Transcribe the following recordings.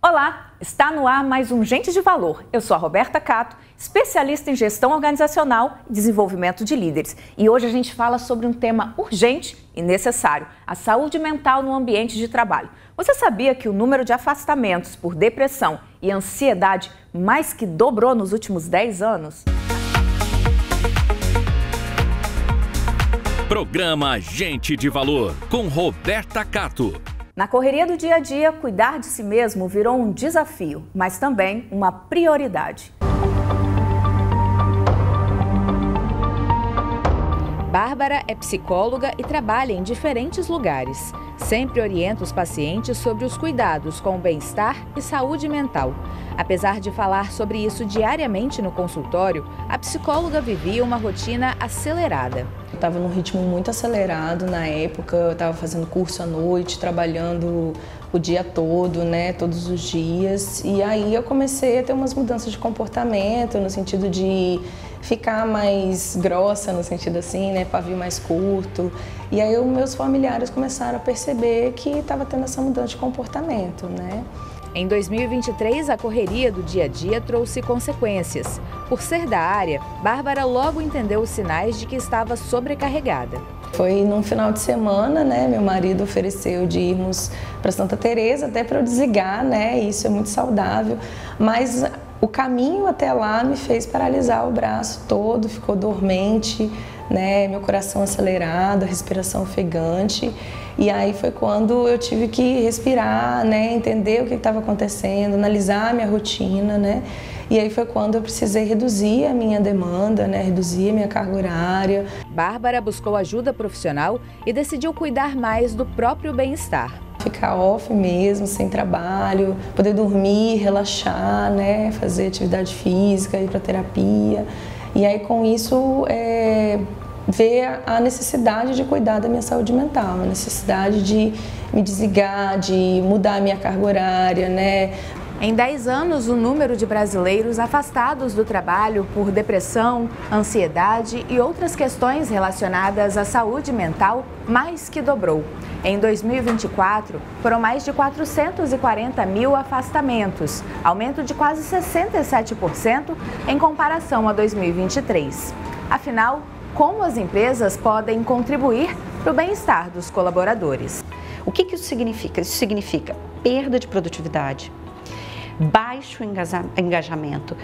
Olá, está no ar mais um Gente de Valor. Eu sou a Roberta Cato, especialista em gestão organizacional e desenvolvimento de líderes. E hoje a gente fala sobre um tema urgente e necessário, a saúde mental no ambiente de trabalho. Você sabia que o número de afastamentos por depressão e ansiedade mais que dobrou nos últimos 10 anos? Programa Gente de Valor, com Roberta Cato. Na correria do dia a dia, cuidar de si mesmo virou um desafio, mas também uma prioridade. Bárbara é psicóloga e trabalha em diferentes lugares. Sempre orienta os pacientes sobre os cuidados com o bem-estar e saúde mental. Apesar de falar sobre isso diariamente no consultório, a psicóloga vivia uma rotina acelerada. Eu estava num ritmo muito acelerado na época, eu estava fazendo curso à noite, trabalhando o dia todo, né, todos os dias. E aí eu comecei a ter umas mudanças de comportamento, no sentido de ficar mais grossa, no sentido assim, né, pavio mais curto. E aí meus familiares começaram a perceber que estava tendo essa mudança de comportamento, né. Em 2023, a correria do dia a dia trouxe consequências. Por ser da área, Bárbara logo entendeu os sinais de que estava sobrecarregada. Foi num final de semana, né, meu marido ofereceu de irmos para Santa Teresa até para eu desligar, né, isso é muito saudável, mas o caminho até lá me fez paralisar o braço todo, ficou dormente, né, meu coração acelerado, a respiração ofegante. E aí foi quando eu tive que respirar, né, entender o que estava acontecendo, analisar a minha rotina, né. E aí foi quando eu precisei reduzir a minha demanda, né, reduzir a minha carga horária. Bárbara buscou ajuda profissional e decidiu cuidar mais do próprio bem-estar. Ficar off mesmo, sem trabalho, poder dormir, relaxar, né, fazer atividade física, ir para terapia. E aí com isso ver a necessidade de cuidar da minha saúde mental, a necessidade de me desligar, de mudar a minha carga horária, né. Em 10 anos, o número de brasileiros afastados do trabalho por depressão, ansiedade e outras questões relacionadas à saúde mental mais que dobrou. Em 2024, foram mais de 440 mil afastamentos, aumento de quase 67% em comparação a 2023. Afinal, como as empresas podem contribuir para o bem-estar dos colaboradores? O que isso significa? Isso significa perda de produtividade, baixo engajamento,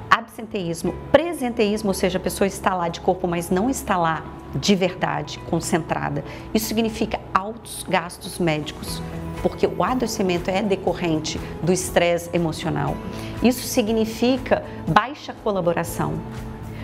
absenteísmo, presenteísmo, ou seja, a pessoa está lá de corpo, mas não está lá de verdade, concentrada. Isso significa altos gastos médicos, porque o adoecimento é decorrente do estresse emocional. Isso significa baixa colaboração,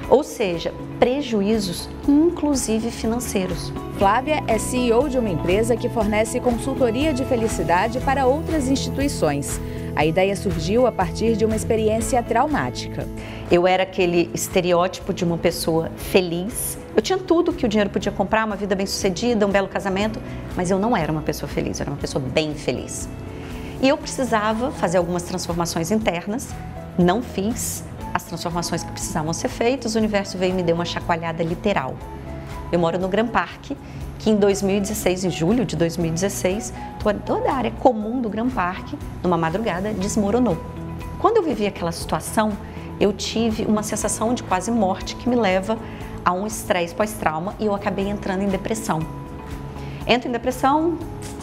ou seja, prejuízos, inclusive financeiros. Flávia é CEO de uma empresa que fornece consultoria de felicidade para outras instituições. A ideia surgiu a partir de uma experiência traumática. Eu era aquele estereótipo de uma pessoa feliz. Eu tinha tudo que o dinheiro podia comprar, uma vida bem-sucedida, um belo casamento, mas eu não era uma pessoa feliz, eu era uma pessoa bem feliz. E eu precisava fazer algumas transformações internas, não fiz as transformações que precisavam ser feitas, o universo veio e me deu uma chacoalhada literal. Eu moro no Gran Parque, que em 2016, em julho de 2016, toda a área comum do Gran Parque, numa madrugada, desmoronou. Quando eu vivi aquela situação, eu tive uma sensação de quase morte que me leva a um estresse pós-trauma e eu acabei entrando em depressão. Entro em depressão,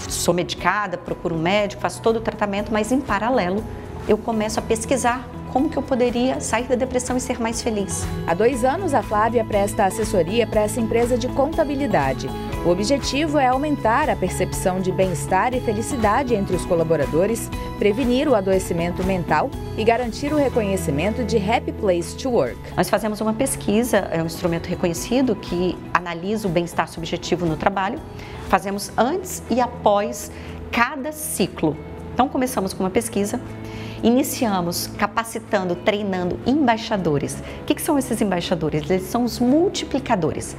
sou medicada, procuro um médico, faço todo o tratamento, mas em paralelo eu começo a pesquisar como que eu poderia sair da depressão e ser mais feliz. Há 2 anos, a Flávia presta assessoria para essa empresa de contabilidade. O objetivo é aumentar a percepção de bem-estar e felicidade entre os colaboradores, prevenir o adoecimento mental e garantir o reconhecimento de Happy Place to Work. Nós fazemos uma pesquisa, é um instrumento reconhecido que analisa o bem-estar subjetivo no trabalho. Fazemos antes e após cada ciclo. Então, começamos com uma pesquisa. Iniciamos capacitando, treinando embaixadores. O que são esses embaixadores? Eles são os multiplicadores.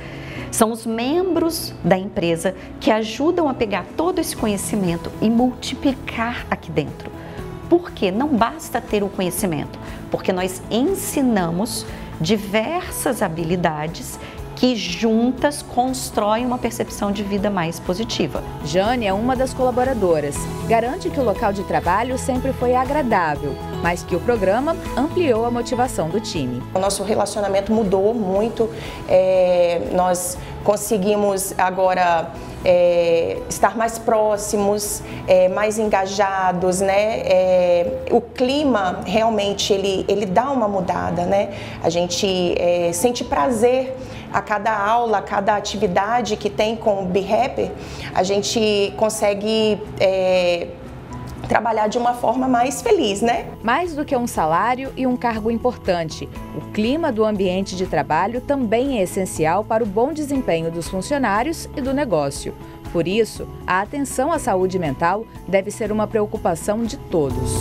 São os membros da empresa que ajudam a pegar todo esse conhecimento e multiplicar aqui dentro. Por quê? Não basta ter o conhecimento, porque nós ensinamos diversas habilidades que juntas constroem uma percepção de vida mais positiva. Jane é uma das colaboradoras. Garante que o local de trabalho sempre foi agradável, mas que o programa ampliou a motivação do time. O nosso relacionamento mudou muito, nós conseguimos agora estar mais próximos, mais engajados, né? O clima realmente ele dá uma mudada, né? A gente sente prazer a cada aula, a cada atividade que tem com o Be Happy, a gente consegue trabalhar de uma forma mais feliz, né? Mais do que um salário e um cargo importante, o clima do ambiente de trabalho também é essencial para o bom desempenho dos funcionários e do negócio. Por isso, a atenção à saúde mental deve ser uma preocupação de todos.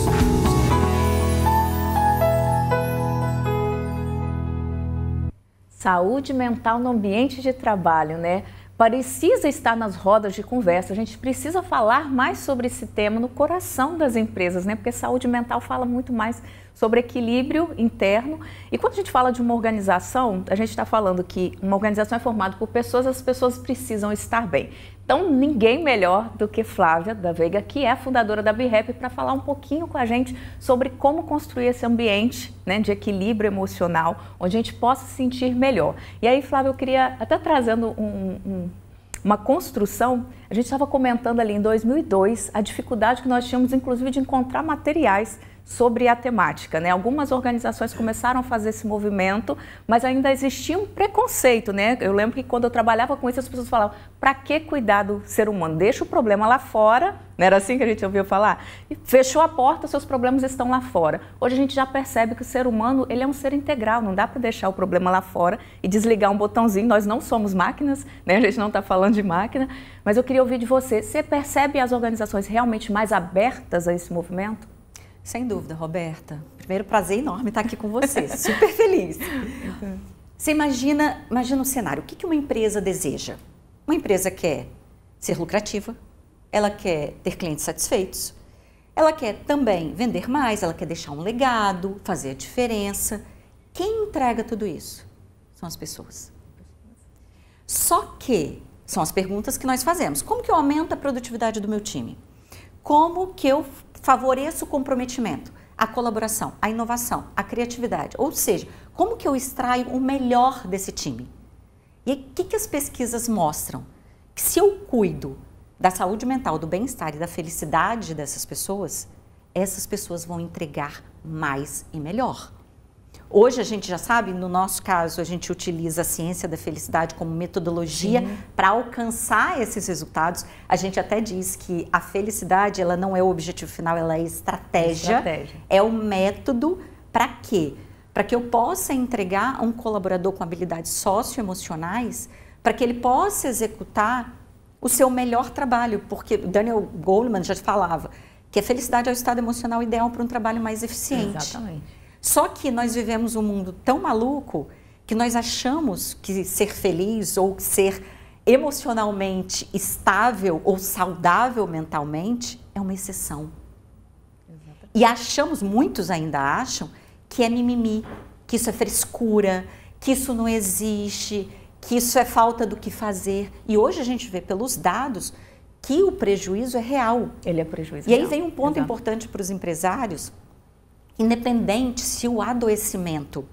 Saúde mental no ambiente de trabalho, né? Precisa estar nas rodas de conversa, a gente precisa falar mais sobre esse tema no coração das empresas, né? Porque saúde mental fala muito mais sobre equilíbrio interno. E quando a gente fala de uma organização, a gente está falando que uma organização é formada por pessoas, as pessoas precisam estar bem. Então, ninguém melhor do que Flávia da Veiga, que é a fundadora da Be Happy, para falar um pouquinho com a gente sobre como construir esse ambiente, né, de equilíbrio emocional, onde a gente possa se sentir melhor. E aí, Flávia, eu queria até trazendo uma construção, a gente estava comentando ali em 2002 a dificuldade que nós tínhamos, inclusive, de encontrar materiais sobre a temática, né? Algumas organizações começaram a fazer esse movimento, mas ainda existia um preconceito, né? Eu lembro que quando eu trabalhava com isso, as pessoas falavam, para que cuidar do ser humano? Deixa o problema lá fora, não era assim que a gente ouviu falar? E fechou a porta, seus problemas estão lá fora. Hoje a gente já percebe que o ser humano, ele é um ser integral, não dá para deixar o problema lá fora e desligar um botãozinho, nós não somos máquinas, né? A gente não está falando de máquina, mas eu queria ouvir de você, você percebe as organizações realmente mais abertas a esse movimento? Sem dúvida, Roberta. Primeiro, prazer enorme estar aqui com você, super feliz. Você imagina um cenário, o que uma empresa deseja? Uma empresa quer ser lucrativa, ela quer ter clientes satisfeitos, ela quer também vender mais, ela quer deixar um legado, fazer a diferença. Quem entrega tudo isso? São as pessoas. Só que são as perguntas que nós fazemos. Como que eu aumento a produtividade do meu time? Como que eu favoreço o comprometimento, a colaboração, a inovação, a criatividade? Ou seja, como que eu extraio o melhor desse time? E o que as pesquisas mostram? Que se eu cuido da saúde mental, do bem-estar e da felicidade dessas pessoas, essas pessoas vão entregar mais e melhor. Hoje a gente já sabe, no nosso caso, a gente utiliza a ciência da felicidade como metodologia para alcançar esses resultados. A gente até diz que a felicidade, ela não é o objetivo final, ela é estratégia. É o método para quê? Para que eu possa entregar a um colaborador com habilidades socioemocionais, para que ele possa executar o seu melhor trabalho, porque Daniel Goleman já falava que a felicidade é o estado emocional ideal para um trabalho mais eficiente. Exatamente. Só que nós vivemos um mundo tão maluco que nós achamos que ser feliz ou ser emocionalmente estável ou saudável mentalmente é uma exceção. Exatamente. E achamos, muitos ainda acham, que é mimimi, que isso é frescura, que isso não existe, que isso é falta do que fazer. E hoje a gente vê pelos dados que o prejuízo é real. Ele é prejuízo real. E aí vem um ponto importante para os empresários. Independente se o adoecimento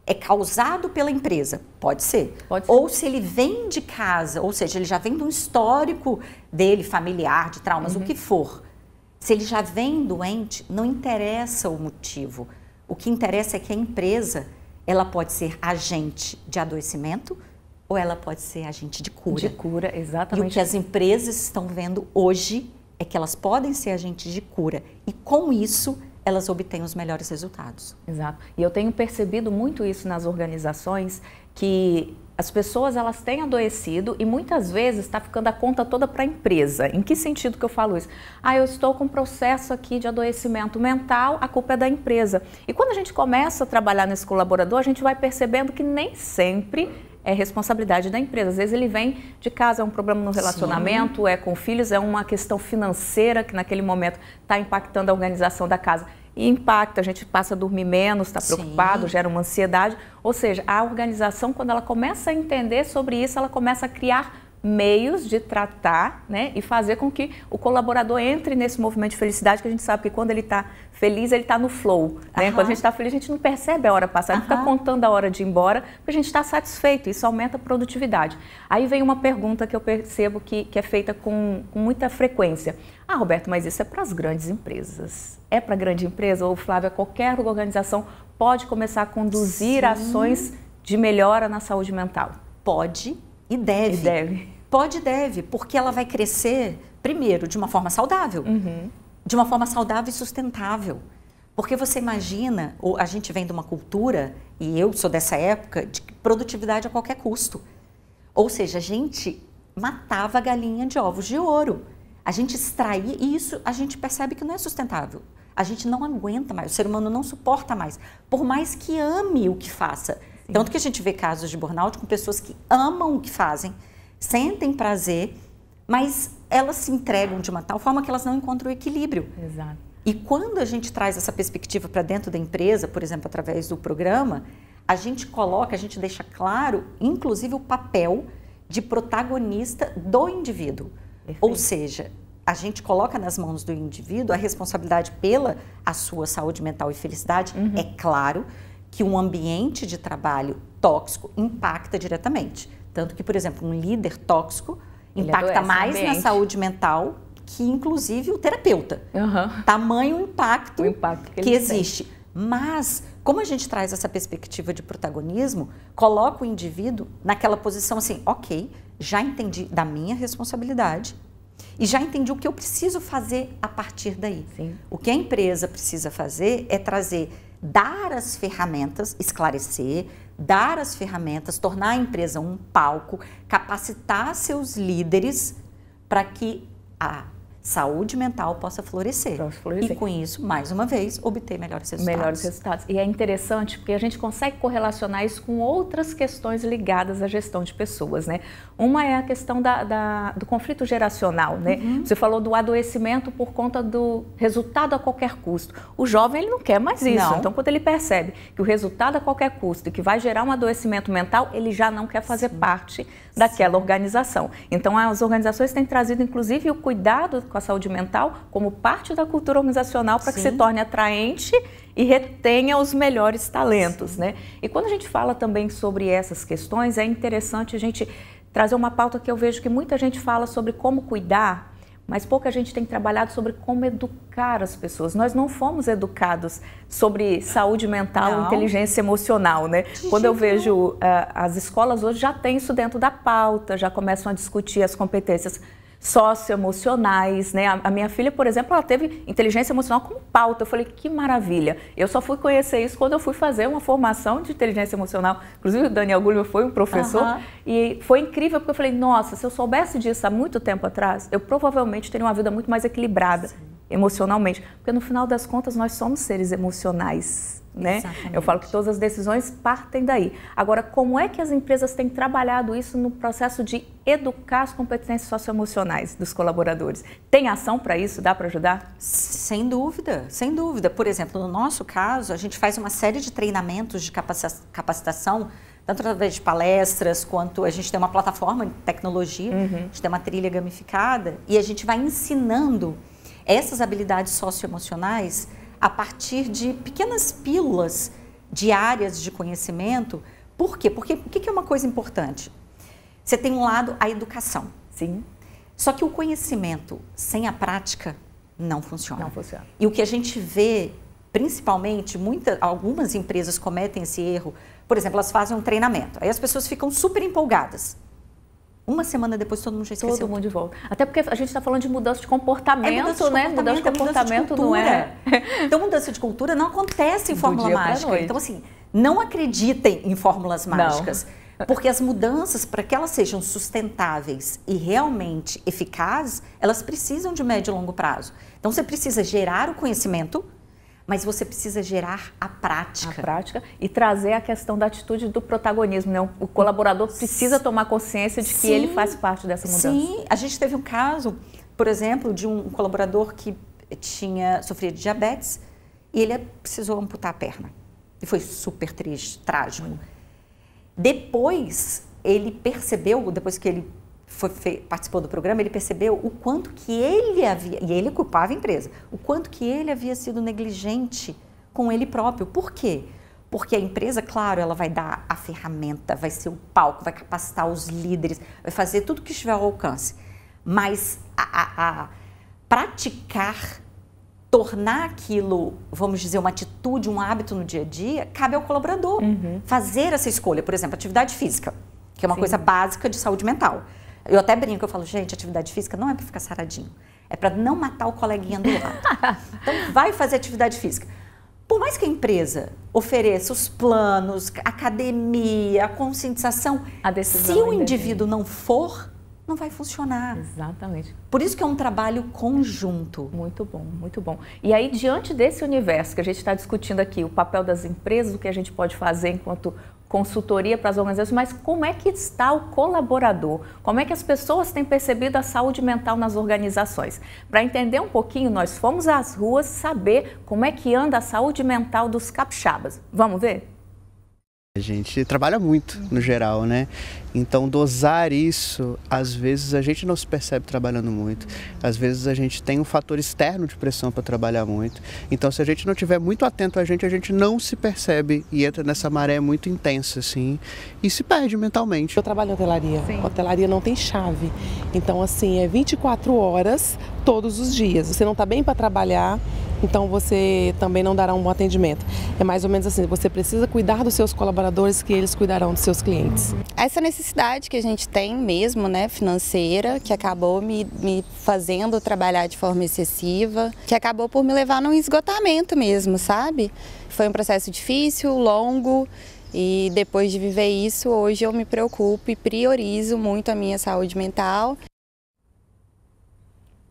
é causado pela empresa, pode ser, ou se ele vem de casa, ou seja, ele já vem de um histórico dele, familiar, de traumas, o que for. Se ele já vem doente, não interessa o motivo. O que interessa é que a empresa, ela pode ser agente de adoecimento ou ela pode ser agente de cura. De cura, exatamente. E o que as empresas estão vendo hoje é que elas podem ser agentes de cura e com isso elas obtêm os melhores resultados. Exato. E eu tenho percebido muito isso nas organizações, que as pessoas elas têm adoecido e muitas vezes está ficando a conta toda para a empresa. Em que sentido que eu falo isso? Eu estou com um processo aqui de adoecimento mental, a culpa é da empresa. E quando a gente começa a trabalhar nesse colaborador, a gente vai percebendo que nem sempre é responsabilidade da empresa. Às vezes ele vem de casa, é um problema no relacionamento, é com filhos, é uma questão financeira que naquele momento está impactando a organização da casa. e impacta, a gente passa a dormir menos, está preocupado, gera uma ansiedade. Ou seja, a organização, quando ela começa a entender sobre isso, ela começa a criar meios de tratar, né, e fazer com que o colaborador entre nesse movimento de felicidade, que a gente sabe que quando ele está feliz, ele está no flow. Né? Quando a gente está feliz, a gente não percebe a hora passar, a gente fica contando a hora de ir embora, porque a gente está satisfeito, isso aumenta a produtividade. Aí vem uma pergunta que eu percebo que é feita com muita frequência. Ah, Roberto, mas isso é para as grandes empresas. É para a grande empresa? Ou, Flávia, qualquer organização pode começar a conduzir ações de melhora na saúde mental? Pode e deve. Pode e deve, porque ela vai crescer, primeiro, de uma forma saudável. De uma forma saudável e sustentável. Porque você imagina, a gente vem de uma cultura, e eu sou dessa época, de produtividade a qualquer custo. Ou seja, a gente matava a galinha de ovos de ouro. A gente extraía, e isso a gente percebe que não é sustentável. A gente não aguenta mais, o ser humano não suporta mais, por mais que ame o que faça. Sim. Tanto que a gente vê casos de burnout com pessoas que amam o que fazem, sentem prazer, mas elas se entregam de uma tal forma que elas não encontram o equilíbrio. Exato. E quando a gente traz essa perspectiva para dentro da empresa, por exemplo, através do programa, a gente deixa claro, inclusive, o papel de protagonista do indivíduo. Perfeito. Ou seja, a gente coloca nas mãos do indivíduo a responsabilidade pela a sua saúde mental e felicidade. É claro que um ambiente de trabalho tóxico impacta diretamente. Tanto que, por exemplo, um líder tóxico impacta mais na saúde mental que, inclusive, o terapeuta. Tamanho o impacto que existe. Mas, como a gente traz essa perspectiva de protagonismo, coloca o indivíduo naquela posição assim, ok, já entendi da minha responsabilidade e já entendi o que eu preciso fazer a partir daí. Sim. O que a empresa precisa fazer é dar as ferramentas, esclarecer, dar as ferramentas, tornar a empresa um palco, capacitar seus líderes para que a saúde mental possa florescer. E com isso, mais uma vez, obter melhores resultados. E é interessante porque a gente consegue correlacionar isso com outras questões ligadas à gestão de pessoas, né? Uma é a questão do conflito geracional, né? Você falou do adoecimento por conta do resultado a qualquer custo. O jovem, ele não quer mais isso. Não. Então, quando ele percebe que o resultado a qualquer custo e que vai gerar um adoecimento mental, ele já não quer fazer parte daquela organização. Então, as organizações têm trazido, inclusive, o cuidado com a saúde mental como parte da cultura organizacional para que se torne atraente e retenha os melhores talentos, né? E quando a gente fala também sobre essas questões, é interessante a gente trazer uma pauta que eu vejo que muita gente fala sobre como cuidar, mas pouca gente tem trabalhado sobre como educar as pessoas. Nós não fomos educados sobre saúde mental, inteligência emocional, né? Quando eu vejo as escolas hoje já têm isso dentro da pauta, já começam a discutir as competências socioemocionais, né? A minha filha, por exemplo, ela teve inteligência emocional como pauta. Eu falei, que maravilha. Eu só fui conhecer isso quando eu fui fazer uma formação de inteligência emocional. Inclusive, o Daniel Gulliver foi um professor e foi incrível porque eu falei, nossa, se eu soubesse disso há muito tempo atrás, eu provavelmente teria uma vida muito mais equilibrada emocionalmente. Porque no final das contas, nós somos seres emocionais, né? Exatamente. Eu falo que todas as decisões partem daí. Agora, como é que as empresas têm trabalhado isso no processo de educar as competências socioemocionais dos colaboradores? Tem ação para isso? Dá para ajudar? Sem dúvida, sem dúvida. Por exemplo, no nosso caso, a gente faz uma série de treinamentos de capacitação, tanto através de palestras, quanto a gente tem uma plataforma de tecnologia, a gente tem uma trilha gamificada e a gente vai ensinando essas habilidades socioemocionais a partir de pequenas pílulas diárias de conhecimento. Por quê? Porque o que é uma coisa importante? Você tem um lado, a educação. Sim. Só que o conhecimento sem a prática não funciona. Não funciona. E o que a gente vê, principalmente, algumas empresas cometem esse erro. Por exemplo, elas fazem um treinamento. Aí as pessoas ficam super empolgadas. Uma semana depois todo mundo já esqueceu. Todo mundo de volta. Até porque a gente está falando de mudança de comportamento, né? Mudança de comportamento não é. Então, mudança de cultura não acontece em fórmula mágica. Então, assim, não acreditem em fórmulas mágicas. Não. Porque as mudanças, para que elas sejam sustentáveis e realmente eficazes, elas precisam de médio e longo prazo. Então, você precisa gerar o conhecimento, mas você precisa gerar a prática. A prática e trazer a questão da atitude do protagonismo, né? O colaborador precisa tomar consciência de que ele faz parte dessa mudança. Sim, a gente teve um caso, por exemplo, de um colaborador que sofria de diabetes e ele precisou amputar a perna. E foi super triste, trágico. Depois, ele percebeu, depois que ele participou do programa, ele percebeu o quanto que ele havia, e ele culpava a empresa, o quanto que ele havia sido negligente com ele próprio. Por quê? Porque a empresa, claro, ela vai dar a ferramenta, vai ser o palco, vai capacitar os líderes, vai fazer tudo que estiver ao alcance. Mas praticar, tornar aquilo, vamos dizer, uma atitude, um hábito no dia a dia, cabe ao colaborador. Fazer essa escolha, por exemplo, atividade física, que é uma coisa básica de saúde mental. Eu até brinco, eu falo, gente, atividade física não é para ficar saradinho, é para não matar o coleguinha do lado. Então, vai fazer atividade física. Por mais que a empresa ofereça os planos, academia, a conscientização, se o indivíduo não for, não vai funcionar. Exatamente. Por isso que é um trabalho conjunto. Muito bom, muito bom. E aí, diante desse universo que a gente está discutindo aqui, o papel das empresas, o que a gente pode fazer enquanto consultoria para as organizações, mas como é que está o colaborador? Como é que as pessoas têm percebido a saúde mental nas organizações? Para entender um pouquinho, nós fomos às ruas saber como é que anda a saúde mental dos capixabas. Vamos ver? A gente trabalha muito, no geral, né? Então, dosar isso, às vezes a gente não se percebe trabalhando muito. Às vezes a gente tem um fator externo de pressão para trabalhar muito. Então, se a gente não estiver muito atento a gente não se percebe e entra nessa maré muito intensa, assim, e se perde mentalmente. Eu trabalho em hotelaria. Sim. Hotelaria não tem chave. Então, assim, é 24 horas todos os dias. Você não está bem para trabalhar, então você também não dará um bom atendimento. É mais ou menos assim, você precisa cuidar dos seus colaboradores, que eles cuidarão dos seus clientes. Essa necessidade que a gente tem mesmo, né, financeira, que acabou me fazendo trabalhar de forma excessiva, que acabou por me levar num esgotamento mesmo, sabe? Foi um processo difícil, longo, e depois de viver isso, hoje eu me preocupo e priorizo muito a minha saúde mental.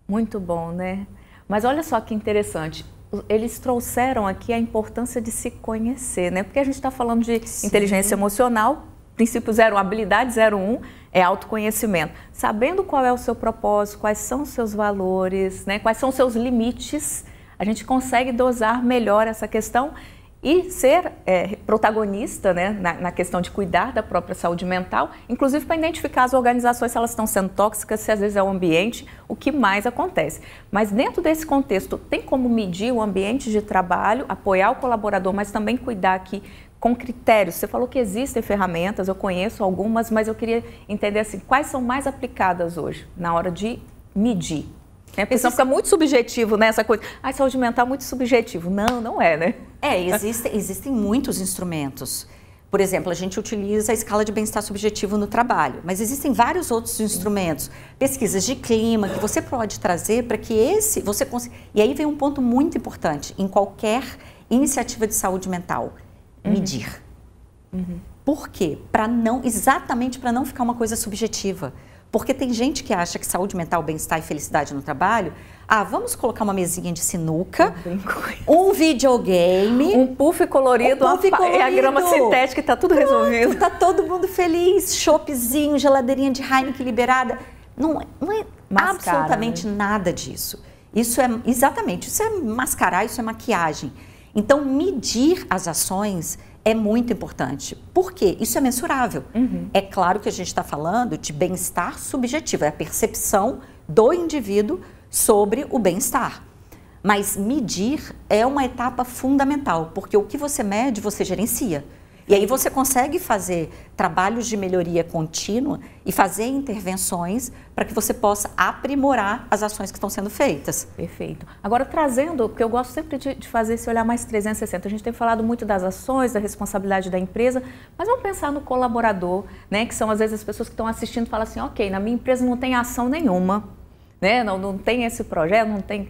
Muito bom, né? Mas olha só que interessante, eles trouxeram aqui a importância de se conhecer, né? Porque a gente está falando de inteligência emocional, princípio 01, habilidade 01 é autoconhecimento. Sabendo qual é o seu propósito, quais são os seus valores, né? Quais são os seus limites, a gente consegue dosar melhor essa questão e ser protagonista, né, na questão de cuidar da própria saúde mental, inclusive para identificar as organizações se elas estão sendo tóxicas, se às vezes é o ambiente, o que mais acontece. Mas dentro desse contexto, tem como medir o ambiente de trabalho, apoiar o colaborador, mas também cuidar aqui com critérios. Você falou que existem ferramentas, eu conheço algumas, mas eu queria entender assim, quais são mais aplicadas hoje na hora de medir? Porque senão fica muito subjetivo, né, essa coisa. Saúde mental é muito subjetivo. Não, não é, né? Existem muitos instrumentos. Por exemplo, a gente utiliza a escala de bem-estar subjetivo no trabalho, mas existem vários outros instrumentos, pesquisas de clima, que você pode trazer para que você consiga... E aí vem um ponto muito importante em qualquer iniciativa de saúde mental, medir. Por quê? Exatamente para não ficar uma coisa subjetiva. Porque tem gente que acha que saúde mental, bem-estar e felicidade no trabalho, vamos colocar uma mesinha de sinuca, um videogame, um puff colorido, e a grama sintética, está tudo resolvido. Está todo mundo feliz, choppzinho, geladeirinha de Heineken liberada. Não é absolutamente nada disso. Isso é mascarar, isso é maquiagem. Então, medir as ações é muito importante. Por quê? Isso é mensurável. É claro que a gente está falando de bem-estar subjetivo, é a percepção do indivíduo sobre o bem-estar. Mas medir é uma etapa fundamental, porque o que você mede, você gerencia. E aí você consegue fazer trabalhos de melhoria contínua e fazer intervenções para que você possa aprimorar as ações que estão sendo feitas. Perfeito. Agora, trazendo, porque eu gosto sempre de fazer esse olhar mais 360, a gente tem falado muito das ações, da responsabilidade da empresa, mas vamos pensar no colaborador, né, que são às vezes as pessoas que estão assistindo e falam assim, ok, na minha empresa não tem ação nenhuma, né, não tem esse projeto, não tem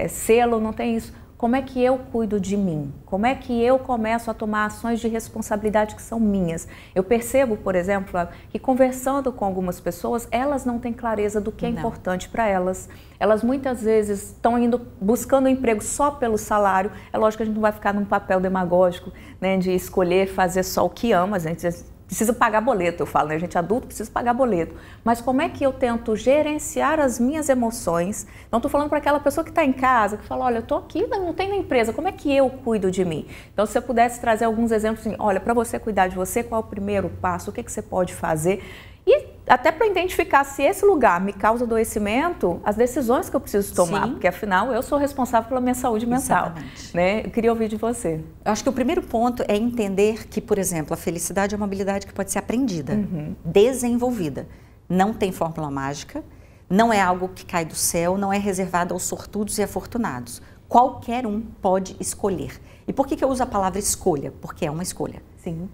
selo, não tem isso. Como é que eu cuido de mim? Como é que eu começo a tomar ações de responsabilidade que são minhas? Eu percebo, por exemplo, que conversando com algumas pessoas, elas não têm clareza do que é importante para elas. Elas muitas vezes estão buscando um emprego só pelo salário. É lógico que a gente não vai ficar num papel demagógico, né, de escolher fazer só o que ama. A gente precisa pagar boleto, eu falo, né? A gente adulto precisa pagar boleto. Mas como é que eu tento gerenciar as minhas emoções? Não estou falando para aquela pessoa que está em casa, que fala, olha, eu estou aqui, não tem na empresa, como é que eu cuido de mim? Então, se você pudesse trazer alguns exemplos, assim, olha, para você cuidar de você, qual é o primeiro passo? O que você pode fazer? E até para identificar se esse lugar me causa adoecimento, as decisões que eu preciso tomar, porque afinal eu sou responsável pela minha saúde mental. Né? Eu queria ouvir de você. Eu acho que o primeiro ponto é entender que, por exemplo, a felicidade é uma habilidade que pode ser aprendida, desenvolvida. Não tem fórmula mágica, não é algo que cai do céu, não é reservado aos sortudos e afortunados. Qualquer um pode escolher. E por que eu uso a palavra escolha? Porque é uma escolha. Sim.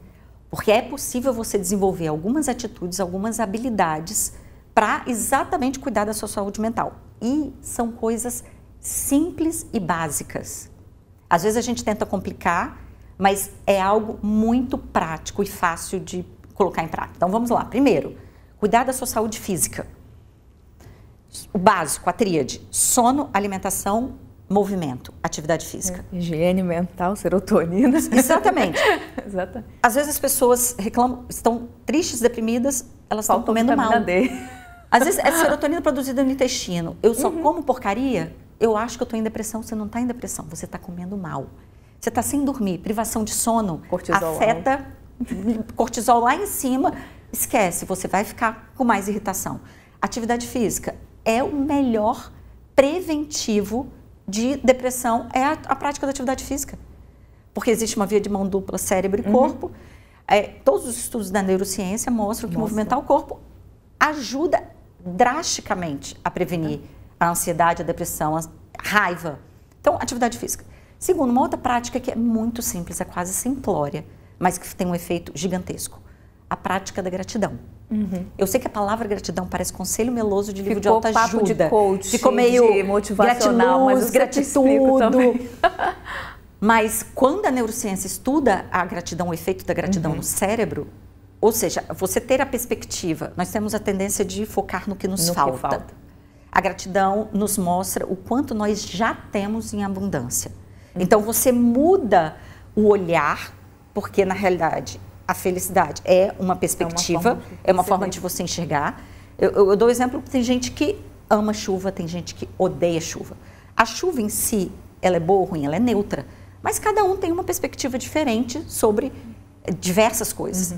Porque é possível você desenvolver algumas atitudes, algumas habilidades para exatamente cuidar da sua saúde mental. E são coisas simples e básicas. Às vezes a gente tenta complicar, mas é algo muito prático e fácil de colocar em prática. Então vamos lá. Primeiro, cuidar da sua saúde física. O básico, a tríade: sono, alimentação, movimento, atividade física. Higiene mental, serotonina. Exatamente. Exatamente. Às vezes as pessoas reclamam, estão tristes, deprimidas, elas estão comendo mal. Às vezes é serotonina produzida no intestino. Eu só como porcaria, eu acho que eu estou em depressão. Você não está em depressão, você está comendo mal. Você está sem dormir, privação de sono, cortisol afeta, cortisol lá em cima, esquece, você vai ficar com mais irritação. Atividade física é o melhor preventivo de depressão, é a prática da atividade física. Porque existe uma via de mão dupla, cérebro e corpo. Todos os estudos da neurociência mostram que movimentar o corpo ajuda drasticamente a prevenir a ansiedade, a depressão, a raiva. Então, atividade física. Segundo, uma outra prática que é muito simples, é quase simplória, mas que tem um efeito gigantesco. A prática da gratidão. Eu sei que a palavra gratidão parece conselho meloso de livro de autoajuda. Papo de coach, ficou meio de motivacional, mas gratitude. Mas quando a neurociência estuda a gratidão, o efeito da gratidão no cérebro, ou seja, você ter a perspectiva, nós temos a tendência de focar no que nos falta. A gratidão nos mostra o quanto nós já temos em abundância. Então você muda o olhar, porque na realidade a felicidade é uma perspectiva, é uma forma de você enxergar. Eu dou exemplo, tem gente que ama chuva, tem gente que odeia chuva. A chuva em si, ela é boa ou ruim, ela é neutra. Mas cada um tem uma perspectiva diferente sobre diversas coisas.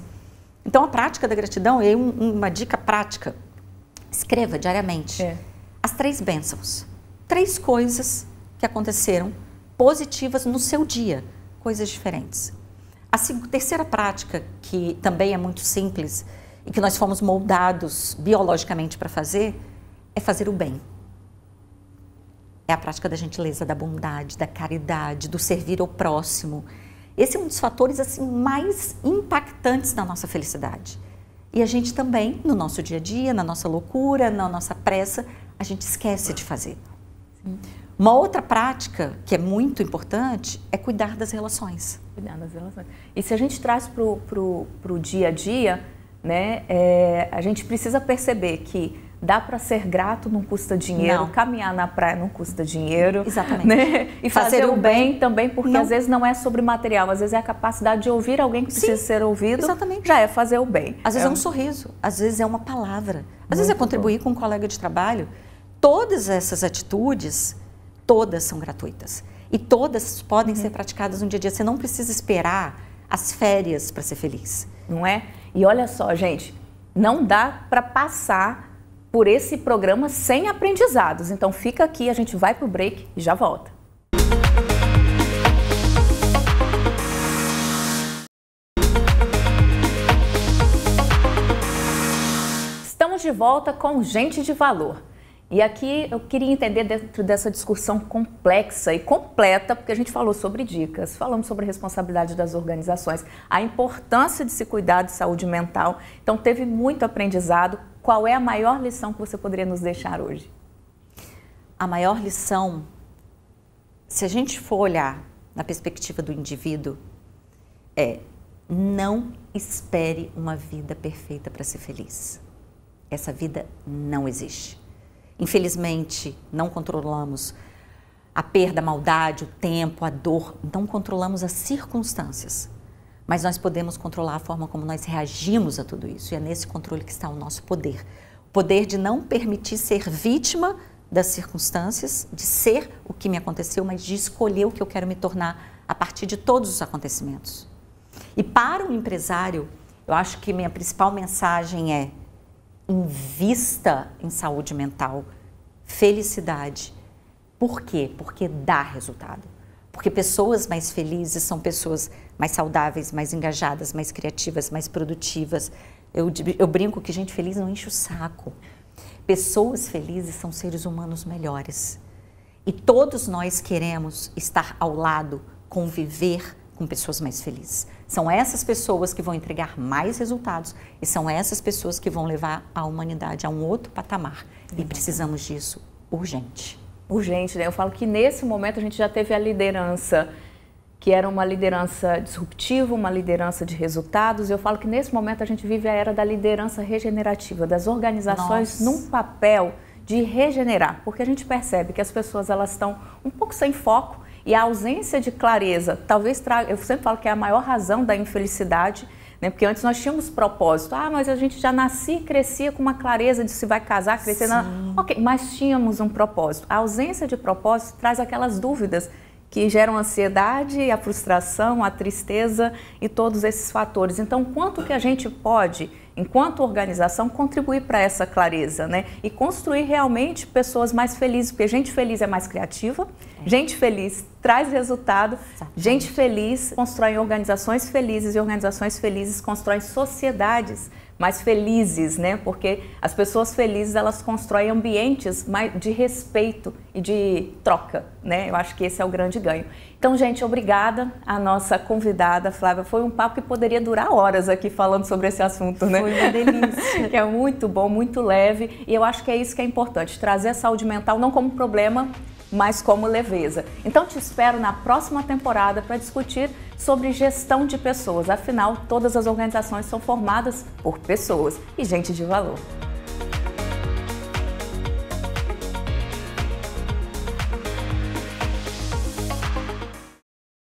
Então a prática da gratidão é uma dica prática. Escreva diariamente as 3 bênçãos. 3 coisas que aconteceram positivas no seu dia, coisas diferentes. A terceira prática, que também é muito simples e que nós fomos moldados biologicamente para fazer, é fazer o bem. É a prática da gentileza, da bondade, da caridade, do servir ao próximo. Esse é um dos fatores assim, mais impactantes da nossa felicidade. E a gente também, no nosso dia a dia, na nossa loucura, na nossa pressa, a gente esquece de fazer. Uma outra prática que é muito importante é cuidar das relações. Cuidar das relações. E se a gente traz para o dia a dia, né, a gente precisa perceber que dá para ser grato, não custa dinheiro, caminhar na praia não custa dinheiro. Exatamente. Né? E fazer o bem também, porque às vezes não é sobre material, às vezes é a capacidade de ouvir alguém que precisa ser ouvido, já é fazer o bem. Às vezes é um sorriso, às vezes é uma palavra, às vezes é contribuir com um colega de trabalho. Todas essas atitudes, todas são gratuitas. E todas podem ser praticadas no dia a dia. Você não precisa esperar as férias para ser feliz. Não é? E olha só, gente, não dá para passar por esse programa sem aprendizados. Então fica aqui, a gente vai pro break e já volta. Estamos de volta com Gente de Valor. E aqui eu queria entender dentro dessa discussão complexa e completa, porque a gente falou sobre dicas, falamos sobre a responsabilidade das organizações, a importância de se cuidar de saúde mental. Então teve muito aprendizado. Qual é a maior lição que você poderia nos deixar hoje? A maior lição, se a gente for olhar na perspectiva do indivíduo, é não espere uma vida perfeita para ser feliz. Essa vida não existe. Infelizmente, não controlamos a perda, a maldade, o tempo, a dor, não controlamos as circunstâncias. mas nós podemos controlar a forma como nós reagimos a tudo isso. E é nesse controle que está o nosso poder. O poder de não permitir ser vítima das circunstâncias, de ser o que me aconteceu, mas de escolher o que eu quero me tornar a partir de todos os acontecimentos. E para o empresário, eu acho que minha principal mensagem é: invista em saúde mental, felicidade. Por quê? Porque dá resultado. Porque pessoas mais felizes são pessoas mais saudáveis, mais engajadas, mais criativas, mais produtivas. Eu brinco que gente feliz não enche o saco. Pessoas felizes são seres humanos melhores. E todos nós queremos estar ao lado, conviver com pessoas mais felizes. São essas pessoas que vão entregar mais resultados e são essas pessoas que vão levar a humanidade a um outro patamar. E precisamos disso urgente. Urgente, né? Eu falo que nesse momento a gente já teve a liderança, que era uma liderança disruptiva, uma liderança de resultados. Eu falo que nesse momento a gente vive a era da liderança regenerativa, das organizações num papel de regenerar, porque a gente percebe que as pessoas elas estão um pouco sem foco e a ausência de clareza talvez traga, eu sempre falo que é a maior razão da infelicidade, né? Porque antes nós tínhamos propósito, mas a gente já nascia e crescia com uma clareza de se vai casar, crescer, ok, mas tínhamos um propósito. A ausência de propósito traz aquelas dúvidas que geram a ansiedade, a frustração, a tristeza e todos esses fatores. Então, quanto que a gente pode, enquanto organização, contribuir para essa clareza, né? E construir realmente pessoas mais felizes, porque gente feliz é mais criativa, gente feliz traz resultado, gente feliz constrói organizações felizes e organizações felizes constroem sociedades mais felizes, né? Porque as pessoas felizes, elas constroem ambientes de respeito e de troca, né? Eu acho que esse é o grande ganho. Então, gente, obrigada à nossa convidada, Flávia. Foi um papo que poderia durar horas aqui falando sobre esse assunto, né? Foi uma delícia. Que é muito bom, muito leve. E eu acho que é isso que é importante, trazer a saúde mental não como problema, mas como leveza. Então, te espero na próxima temporada para discutir sobre gestão de pessoas. Afinal, todas as organizações são formadas por pessoas e gente de valor.